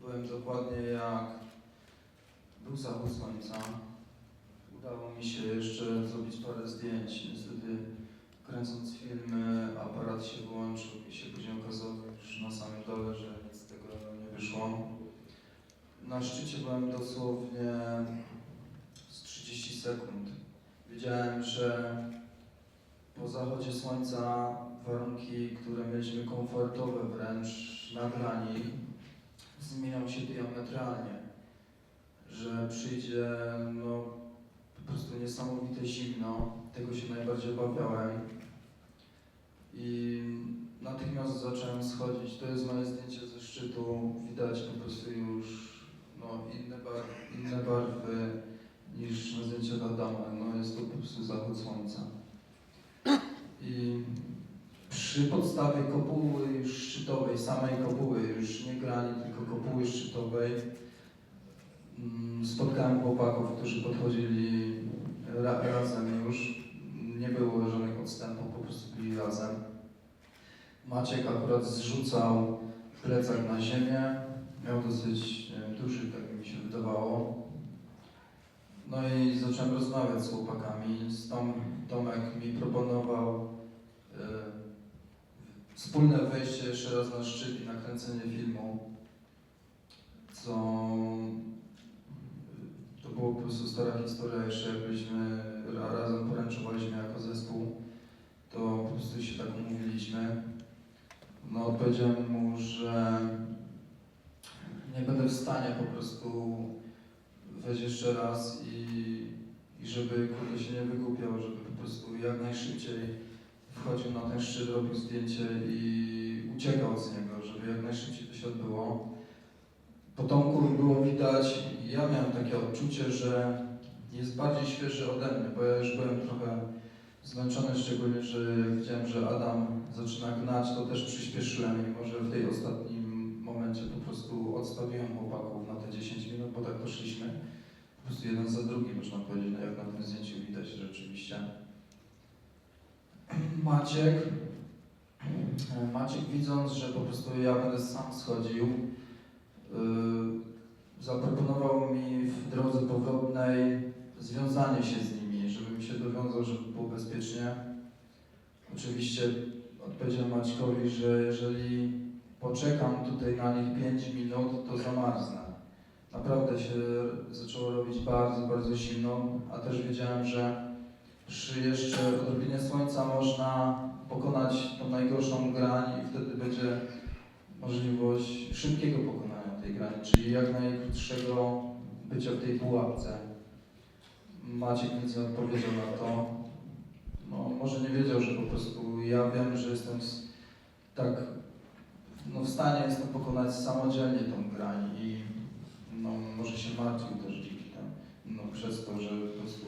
byłem dokładnie jak był zachód słońca. Udało mi się jeszcze zrobić parę zdjęć. Niestety, kręcąc filmy, aparat się wyłączył i się później okazało już na samym dole, że nic z tego nie wyszło. Na szczycie byłem dosłownie z 30 sekund. Wiedziałem, że po zachodzie słońca warunki, które mieliśmy komfortowe wręcz na grani, zmienią się diametralnie. Że przyjdzie po prostu niesamowite zimno. Tego się najbardziej obawiałem. I natychmiast zacząłem schodzić. To jest moje zdjęcie ze szczytu. Widać po prostu już inne barwy niż na zdjęciach Adama. Jest to po prostu zachód słońca. I przy podstawie kopuły już szczytowej, samej kopuły, już nie grani, tylko kopuły szczytowej, spotkałem chłopaków, którzy podchodzili razem już. Nie było żadnych odstępów, po prostu byli razem. Maciek akurat zrzucał plecak na ziemię. Miał dosyć duży, tak mi się wydawało. No i zacząłem rozmawiać z chłopakami. Tomek mi proponował wspólne wejście jeszcze raz na szczyt i nakręcenie filmu. To było po prostu stara historia, jeszcze jak byliśmy razem poręczowaliśmy jako zespół, to po prostu się tak umówiliśmy. Odpowiedziałem mu, że nie będę w stanie po prostu wejść jeszcze raz i żeby się nie wygłupiał, żeby po prostu jak najszybciej wchodził na ten szczyt, robił zdjęcie i uciekał z niego, żeby jak najszybciej to się odbyło. Po Tomku było widać, ja miałem takie odczucie, że jest bardziej świeży ode mnie, bo ja już byłem trochę zmęczony, szczególnie, że jak widziałem, że Adam zaczyna gnać, to też przyspieszyłem i może w tej ostatnim momencie po prostu odstawiłem chłopaków na te 10 minut, bo tak poszliśmy po prostu jeden za drugim, można powiedzieć, jak na tym zdjęciu widać rzeczywiście. Maciek widząc, że po prostu ja będę sam schodził, zaproponował mi w drodze powrotnej związanie się z nimi, żeby mi się dowiązał, żeby było bezpiecznie. Oczywiście odpowiedziałem Maćkowi, że jeżeli poczekam tutaj na nich 5 minut, to zamarznę. Naprawdę się zaczęło robić bardzo, bardzo zimno, a też wiedziałem, że przy jeszcze odrobinie słońca można pokonać tą najgorszą grań i wtedy będzie możliwość szybkiego pokonania tej grani, czyli jak najkrótszego bycia w tej pułapce. Maciek nic nie odpowiedział na to. Może nie wiedział, że po prostu ja wiem, że jestem w stanie jestem pokonać samodzielnie tą grań i może się martwił też dzięki temu, przez to, że po prostu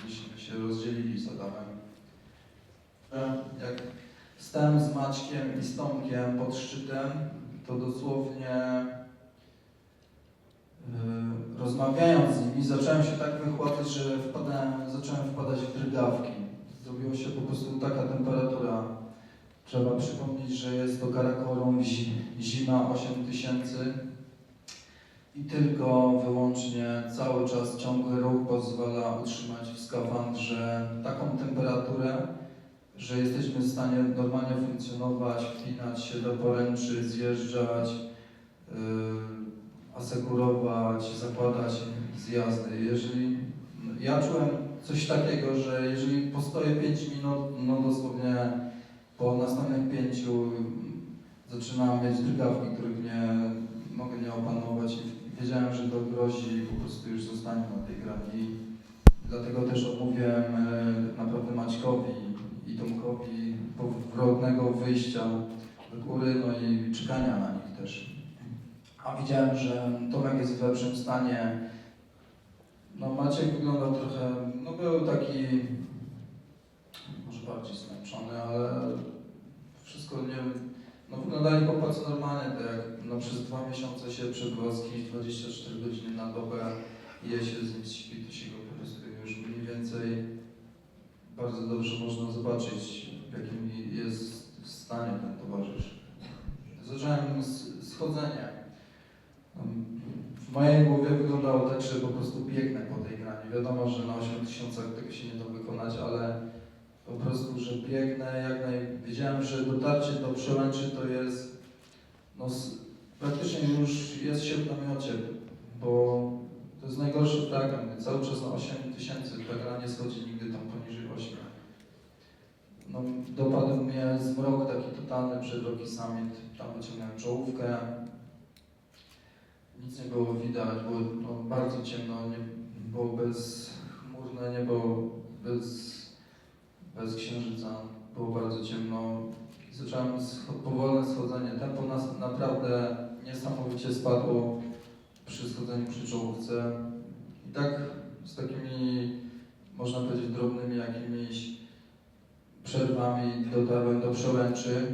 myśmy się rozdzielili z Adamem. Jak stałem z Maćkiem i z Tomkiem pod szczytem, to dosłownie rozmawiając z nimi, zacząłem się tak wychładzać, że zacząłem wpadać w drgawki. Zrobiła się po prostu taka temperatura. Trzeba przypomnieć, że jest to Karakorum, zima 8000 i tylko wyłącznie cały czas ciągły ruch pozwala utrzymać w skafandrze taką temperaturę, że jesteśmy w stanie normalnie funkcjonować, wpinać się do poręczy, zjeżdżać, asekurować, zakładać zjazdy. Ja czułem coś takiego, że jeżeli postoję 5 minut, dosłownie po następnych 5 zaczynam mieć drgawki, których nie mogę nie opanować i wiedziałem, że to grozi po prostu już zostanie na tej grani. Dlatego też odmówiłem naprawdę Maćkowi i Tomkowi powrotnego wyjścia do góry, i czekania na nich też. A widziałem, że Tomek jest w lepszym stanie. Maciek wyglądał trochę, był taki może bardziej zmęczony, ale wszystko wyglądali chłopacy normalnie, tak jak przez 2 miesiące się przebywa z kimś 24 godziny na dobę, je się z nim, śpi, to się go po prostu już mniej więcej bardzo dobrze można zobaczyć, w jakim jest stanie ten towarzysz. Zacząłem schodzenie. W mojej głowie wyglądało tak, że po prostu biegnę po tej grani. Wiadomo, że na 8000 tego się nie da wykonać, ale po prostu, że biegnę wiedziałem, że dotarcie do przełęczy to jest, no praktycznie już jest się w namiocie, bo to jest najgorszy fragment. Cały czas na 8000 ta gra nie schodzi nigdy tam poniżej 8. No, dopadł mnie zmrok taki totalny przed Rocky Summit. Tam wyciągnąłem czołówkę. Nic nie było widać, było no, bardzo ciemno, nie, było bezchmurne niebo, bez księżyca, było bardzo ciemno. I zacząłem powolne schodzenie. Tempo nas naprawdę niesamowicie spadło przy schodzeniu przy czołówce. I tak z takimi, można powiedzieć, drobnymi jakimiś przerwami dotarłem do przełęczy.